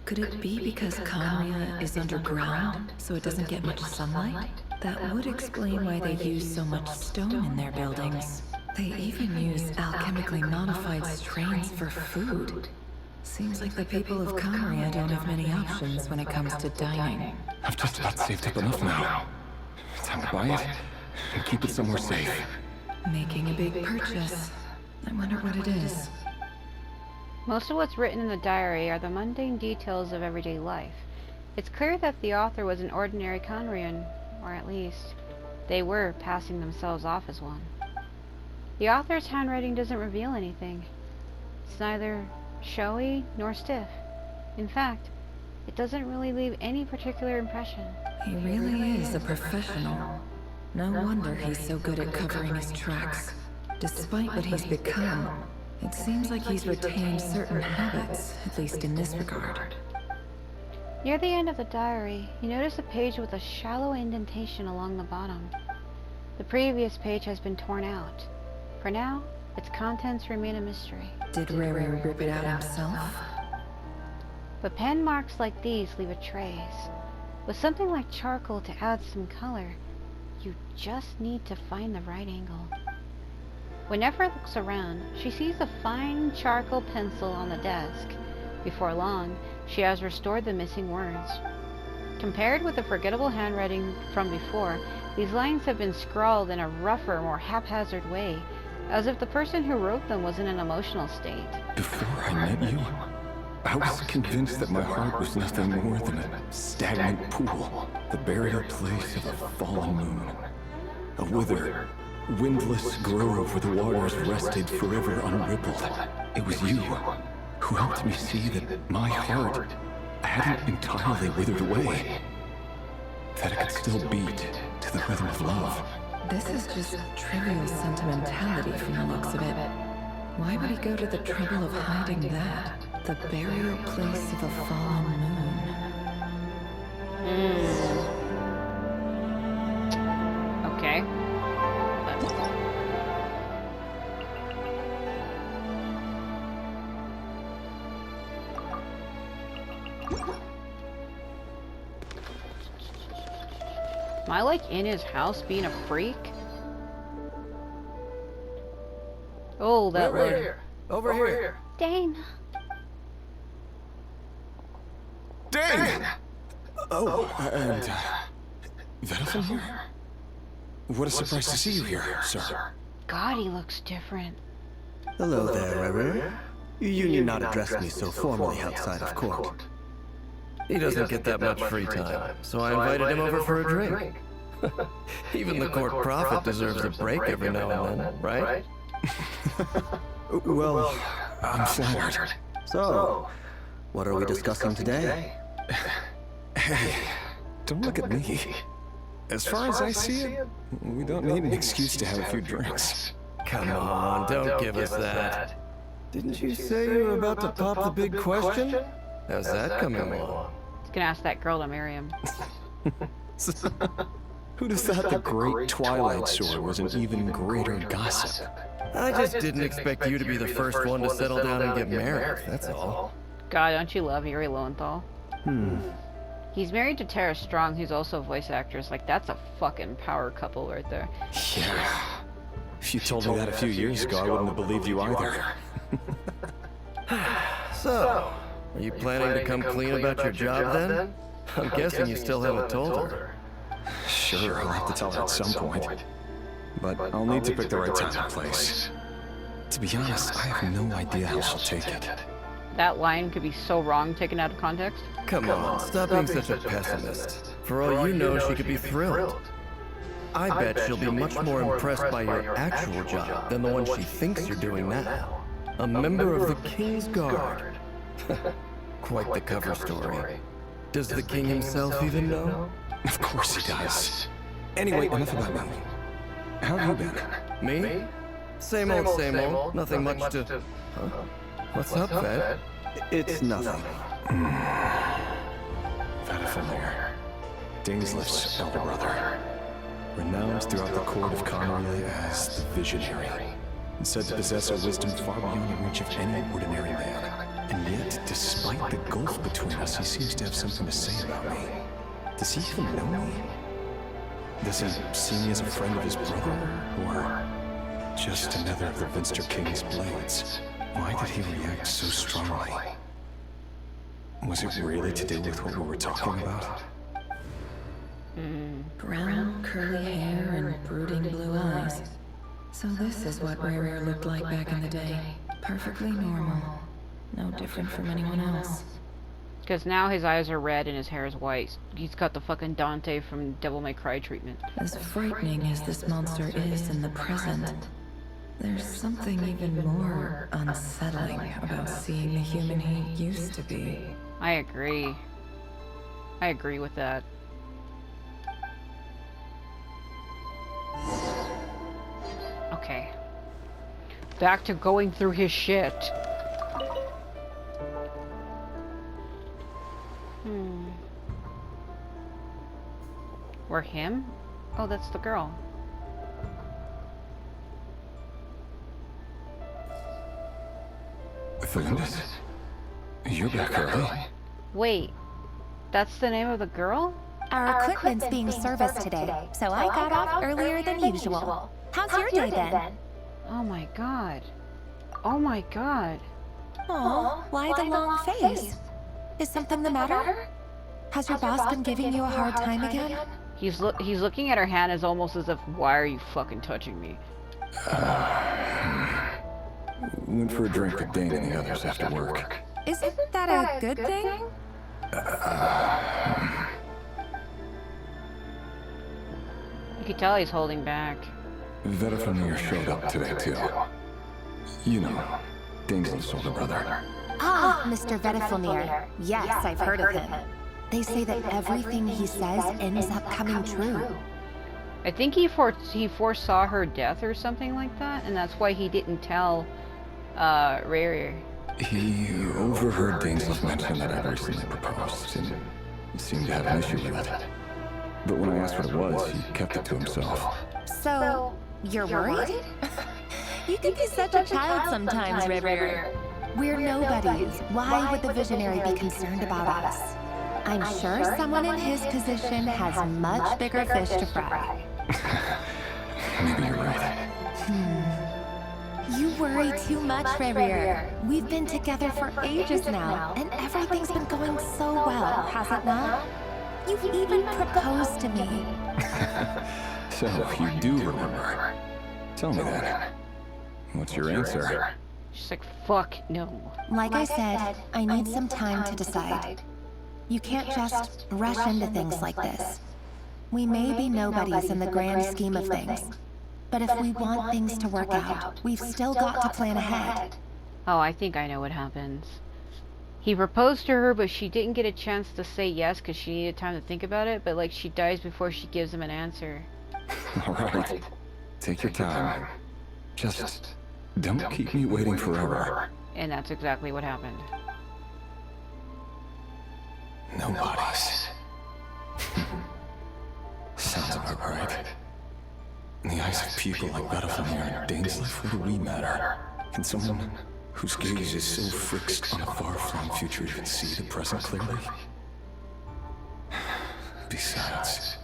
Could it be because Khaenri'ah is underground, so it doesn't get much sunlight? That would explain why they use so much stone in their buildings. They even use alchemically modified strains for food. Seems like the people of Khaenri'ah don't have many options when it comes to dining. I've just about saved up enough now. Time to buy it and keep it somewhere safe. Making a big purchase. I wonder what it is. Most of what's written in the diary are the mundane details of everyday life. It's clear that the author was an ordinary Khaenri'ah, or at least, they were passing themselves off as one. The author's handwriting doesn't reveal anything. It's neither showy nor stiff. In fact, it doesn't really leave any particular impression. He really is a professional. No wonder he's so good at covering his tracks. Despite what he's become, it seems like he's retained certain habits, at least in this regard. Near the end of the diary, you notice a page with a shallow indentation along the bottom. The previous page has been torn out. For now, its contents remain a mystery. Did Rerir rip it out himself? But pen marks like these leave a trace. With something like charcoal to add some color, you just need to find the right angle. When Nefer looks around, she sees a fine charcoal pencil on the desk. Before long, she has restored the missing words. Compared with the forgettable handwriting from before, these lines have been scrawled in a rougher, more haphazard way, as if the person who wrote them was in an emotional state. Before I met you, I was convinced that my heart was nothing more than a stagnant pool, the burial place of a fallen moon. A withered, windless grove where the waters rested forever unrippled. It was you who helped me see that my heart hadn't entirely withered away. That it could still beat to the rhythm of love. This is just trivial sentimentality from the looks of it. Why would he go to the trouble of hiding that? The burial place of a fallen moon. Okay. Am I like in his house being a freak? Oh, that Over would. here. Over here. Dane. Dane! Oh, and Veddelson here? What a surprise to see you here, sir. God, he looks different. Hello there, Rerir. You need not address me so formally outside of court. He doesn't get that much free time, so I invited him over for a drink. Even the court prophet deserves a break every now and then, right? Well, I'm flattered. so, what are we discussing today? Hey, don't look at me. As far as I see it, we don't need an excuse to have a few drinks. Come on, don't give us that. Didn't you say you were about to pop the big question? How's that coming along? He's gonna ask that girl to marry him. Who'd have thought the great Twilight Sword was an even greater gossip? I just didn't expect you to be the first one to settle down and get married, that's all. God, don't you love Yuri Lowenthal? He's married to Tara Strong, who's also a voice actress. Like, that's a fucking power couple right there. Yeah. If you told me that a few years ago, I wouldn't have believed you either. So, are you planning to come clean about your job then? I'm guessing you still haven't told her. Sure, I'll have to tell her at some point. But I'll need to pick the right time and place. To be honest, I have no idea how she'll take it. That line could be so wrong taken out of context. Come on, stop being such a pessimist. For all you know, she could be thrilled. I bet she'll be much more impressed by your actual job than the one she thinks you're doing now. A member of the King's Guard. Quite the cover story. Does the king himself even know? Of course he does. Anyway, enough about me. How have you been? Me? Same old, nothing much to... Huh? What's up, Ved? It's nothing. Vadifalmir, Daneslif's elder brother, renowned throughout the court of Conrad as the Visionary, and said to possess a wisdom far beyond the reach of any ordinary man. And yet, despite the gulf between us, he seems to have something to say about me. Does he even know me? Does he see me as a friend of his brother, or just another of the Vinster King's blades? Why did he react so strongly? Was it really to do with what we were talking about? Brown, curly hair and brooding blue eyes. So this is what Rerir looked like back in the day. Perfectly normal. No different from anyone else. Because now his eyes are red and his hair is white. He's got the fucking Dante from Devil May Cry treatment. As frightening as this monster is in the present, there's something even more unsettling about seeing the human he used to be. I agree. I agree with that. Okay. Back to going through his shit. Or him? Oh, that's the girl. Felinda, you're back early. Wait, that's the name of the girl? Our equipment's being serviced today, so I got off earlier than usual. How's your day then? Oh my god. Oh my god. Aw, why the long face? Is something the matter? Has your boss been giving you a hard time again? He's looking at her hand as almost as if, why are you fucking touching me? Went for a drink with Dane and the others after work. Isn't that a good thing? You can tell he's holding back. Vedifamir showed up today too. You know, Daneslif's older brother. Ah, Mr. Vedifamir. Yes, I've heard of him. They say that everything he says ends up coming true. I think he foresaw her death or something like that, and that's why he didn't tell Rerir. He overheard Daneslif mention that I'd recently proposed, and seemed to have an issue with it. But when I asked what it was, he kept it to himself. So, you're worried? You can be such a child sometimes, Rerir. We're nobodies. Why would the Visionary be concerned about us? I'm sure someone in his position has much bigger fish to fry. Maybe you're right. You worry too much, Rerir. We've been together for ages now, and everything's been going so well, has it not? You've even proposed to me. So, you do remember. Tell me then. What's your answer? She's like, fuck no. Like I said, I need some time to decide. You can't just rush into things like this. We may be nobodies in the grand scheme of things, but if we want things to work out, we've still got to plan ahead. Oh, I think I know what happens. He proposed to her, but she didn't get a chance to say yes because she needed time to think about it, but like she dies before she gives him an answer. Alright. Take your time. Just don't keep me waiting forever. And that's exactly what happened. No bodies. Sounds about right. In the eyes of people like Battlefield and Dainsliff, what do we matter? Can someone whose gaze is so fixed on the far-flung future even see the present clearly? Besides,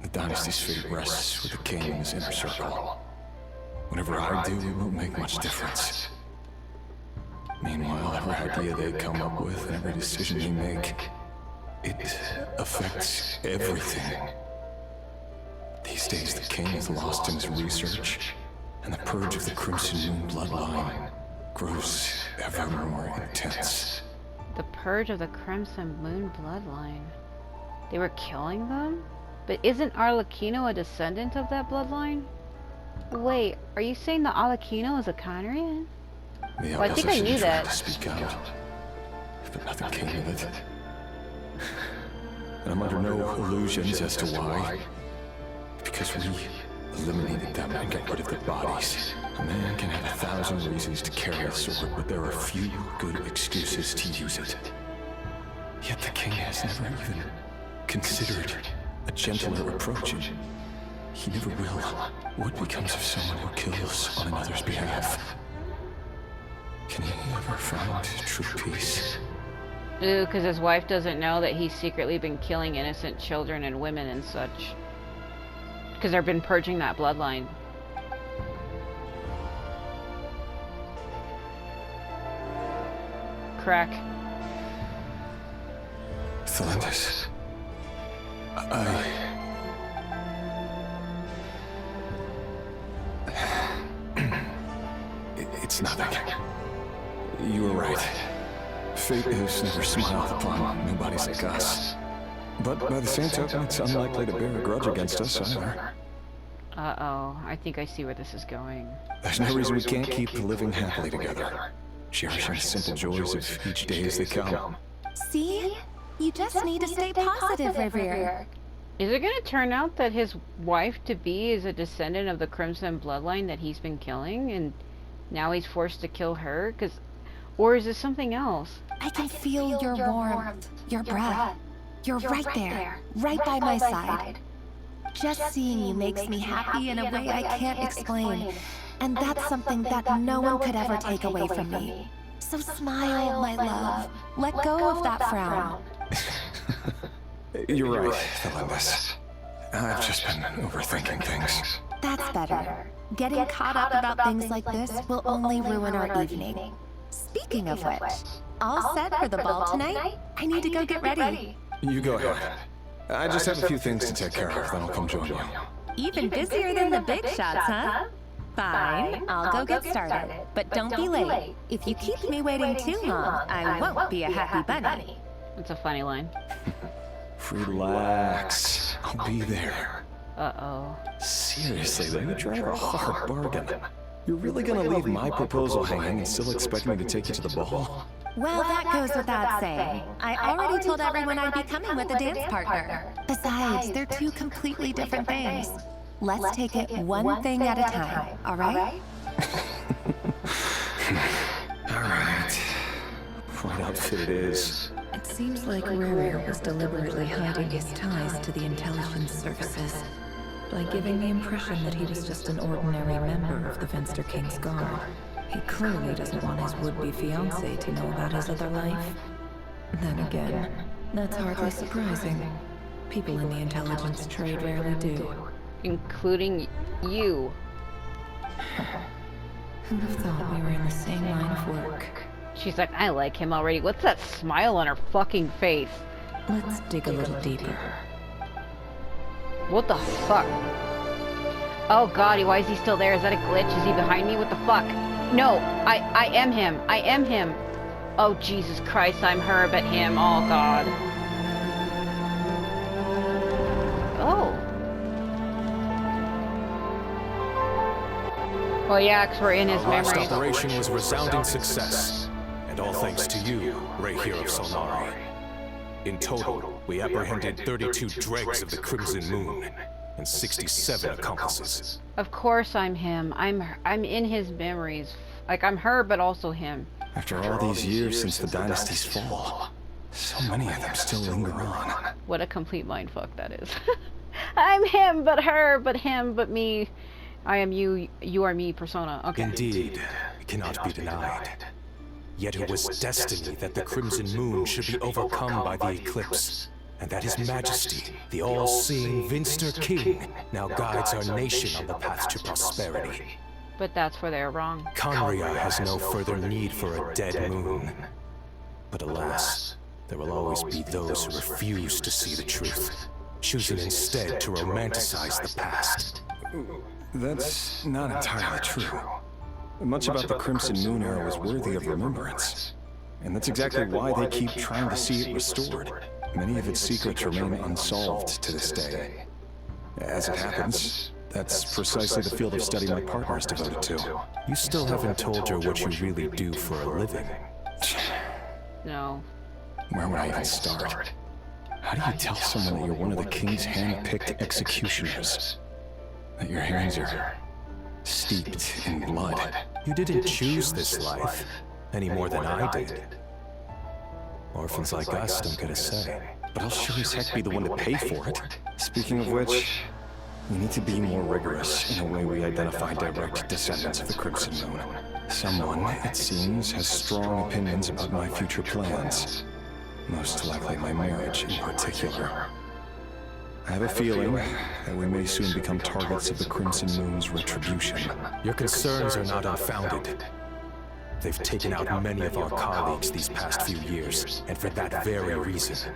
the dynasty's fate rests with the king in his inner circle. Whatever I do, it won't make much difference. Meanwhile, every idea they come up with and every decision they make, it affects everything. These days, the king is lost in his research, and the purge of the Crimson Moon bloodline grows ever more intense. The purge of the Crimson Moon bloodline. They were killing them? But isn't Arlecchino a descendant of that bloodline? Wait, are you saying that Arlecchino is a Conrian? Well, I think I knew that. To speak out, but nothing came of it. And I'm under no illusions as to why. Because we eliminated them and got rid of their bodies. A man can have 1,000 reasons to carry a sword, but there are few good excuses to use it. Yet the king has never even considered a gentler approach. He never will. What becomes of someone who kills on another's behalf? Can he ever find true peace? Ooh, because his wife doesn't know that he's secretly been killing innocent children and women and such. Because they've been purging that bloodline. Crack. Thalandus. It's nothing. You were right. Fate has never smiled upon nobodies like us. But by the same token, it's unlikely to bear a grudge against us either. Uh-oh, I think I see where this is going. There's no reason we can't keep living happily together, cherishing the simple joys of each day as they come. See? You just need to stay positive, Rerir. Is it gonna turn out that his wife-to-be is a descendant of the Crimson bloodline that he's been killing, and now he's forced to kill her? Or is this something else? I can feel your warmth, your breath. You're right there, right by my side. Just seeing you makes me happy in a way I can't explain. And that's something that no one could ever take away from me. So smile, my love. Let go of that frown. You're right, Thalandus. I've just been overthinking things. That's better. Getting caught up about things like this will only ruin our evening. Speaking of which, all set for the ball tonight? I need to go get ready. You go ahead. I just have a few things to take care of, then I'll come join you. Even busier than the big shots, huh? Fine, I'll go get started. But don't be late. If you keep me waiting too long, I won't be a happy bunny. That's a funny line. Relax. I'll be there. Uh-oh. Seriously, though, you drive a hard bargain. You're really gonna leave my proposal hanging and still expect me to take you to the ball? Well, that goes without saying. I already told everyone I'd be coming with a dance partner. Besides, they're two completely different things. Let's take it one thing at a time, all right? All right. What outfit it is? It seems like Rerir was deliberately hiding his ties to the intelligence services by giving the impression that he was just an ordinary member of the Venster King's Guard. He clearly doesn't want his would-be fiancée to know about his other life. Then again, that's hardly surprising. People in the intelligence trade rarely do. Including you. Who'd have thought we were in the same line of work? She's like, I like him already. What's that smile on her fucking face? Let's dig a little deeper. What the fuck? Oh god, why is he still there? Is that a glitch? Is he behind me? What the fuck? No, I am him. I am him. Oh, Jesus Christ, I'm her, but him. Oh, God. Oh. Oh, yeah, because we're in his memory. Our operation was a resounding success. And all thanks to you, Rerir of Solnari. In total, we apprehended 32 dregs of the Crimson Moon, and 67 accomplices. Of course I'm him. I'm in his memories. Like, I'm her, but also him. After all these years since the dynasty's fall, so many of them still linger on. What a complete mindfuck that is. I'm him, but her, but him, but me. I am you, you are me persona. Okay. Indeed, it cannot be denied. Yet it was destiny that the Crimson Moon should be overcome by the eclipse, and that His Majesty, the all-seeing Vinster King, now guides our nation on the path to prosperity. But that's where they're wrong. Conria has no further need for a dead moon. But alas, there will always be those who refuse to see the truth, choosing instead to romanticize the past. That's not entirely true. Much about the Crimson Moon era was worthy of remembrance. And that's exactly why they keep trying to see it restored. Many of its secrets remain unsolved to this day. As it happens, that's precisely the field of study my partner is devoted to. You still haven't told her what you really do for a living. No. Where would I even start? How do you tell someone that you're one of the King's hand-picked executioners? That your hands are steeped in blood? You didn't choose this life, any more than I did. Orphans like us don't get a say. But I'll sure as heck be the one to pay for it. Speaking of which, we need to be more rigorous in the way we identify direct descendants of the Crimson Moon. Someone, it seems, has strong opinions about my future plans. Most likely my marriage in particular. I have a feeling that we may soon become targets of the Crimson Moon's retribution. Your concerns are not unfounded. They've taken out many of our colleagues these past few years, and for that very reason.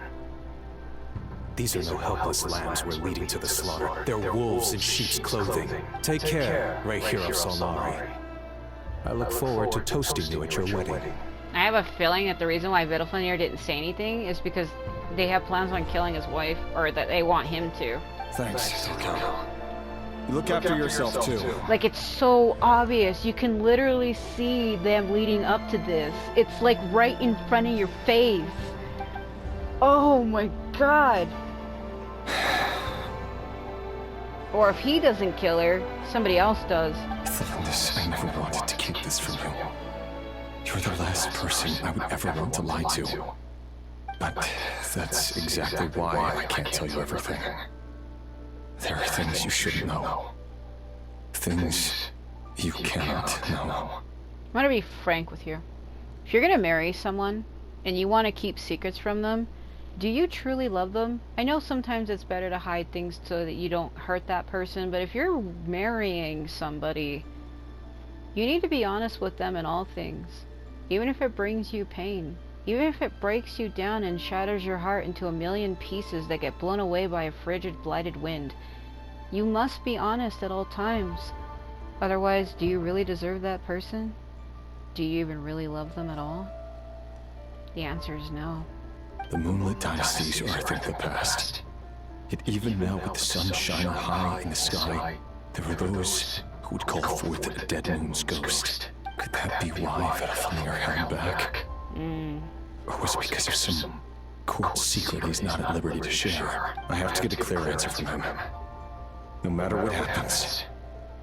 These are no helpless lambs we're leading to the slaughter. They're wolves in sheep's clothing. Take care, Rerir of Solnari. I look forward to toasting you at your wedding. I have a feeling that the reason why Vittlefenrir didn't say anything is because they have plans on killing his wife, or that they want him to. Thanks, Silco. You look after yourself too. Like, it's so obvious. You can literally see them leading up to this. It's like right in front of your face. Oh my god. Or if he doesn't kill her, somebody else does. This, I never wanted to keep this from you. You're the last person I would ever want to lie to. But that's exactly why I can't tell you everything. There are things you shouldn't know. Things you cannot know. I'm gonna be frank with you. If you're gonna marry someone, and you want to keep secrets from them, do you truly love them? I know sometimes it's better to hide things so that you don't hurt that person, but if you're marrying somebody, you need to be honest with them in all things. Even if it brings you pain. Even if it breaks you down and shatters your heart into a million pieces that get blown away by a frigid, blighted wind. You must be honest at all times. Otherwise, do you really deserve that person? Do you even really love them at all? The answer is no. The moonlit dynasties are, I think, the past. Yet even now, with the sun shining high in the sky, there are those who would call forth a dead moon's ghost. Could that be why Vittlefenrir held back? Or was it because of some court secret he's not at liberty to share? I have to get a clear answer from him. No matter what happens,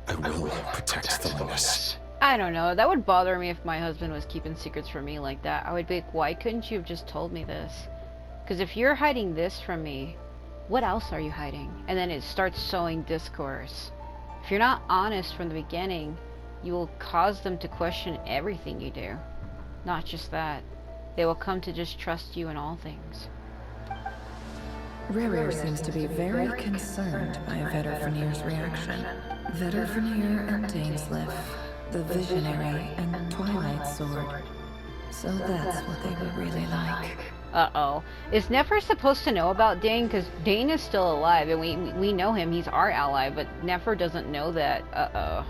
I will protect the Linus. I don't know. That would bother me if my husband was keeping secrets from me like that. I would be like, why couldn't you have just told me this? Because if you're hiding this from me, what else are you hiding? And then it starts sowing discourse. If you're not honest from the beginning, you will cause them to question everything you do. Not just that. They will come to distrust you in all things. Rerir seems to be very concerned by Vittlefenrir's reaction. Vittlefenrir and Dainsleif, the Visionary and Twilight Sword. So that's what they would really like. Uh-oh. Is Nefer supposed to know about Dane? Because Dane is still alive, and we know him. He's our ally, but Nefer doesn't know that. Uh-oh.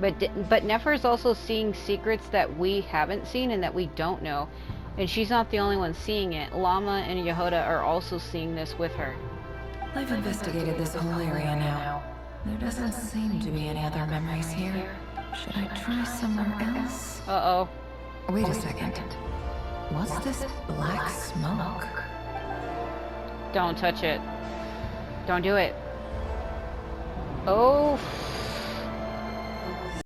But Nefer is also seeing secrets that we haven't seen and that we don't know. And she's not the only one seeing it. Llama and Yehuda are also seeing this with her. I've investigated this whole area now. There doesn't seem to be any other memories here. Should I try somewhere else? Uh-oh. Wait a second. What's this black smoke? Don't touch it. Don't do it. Oh.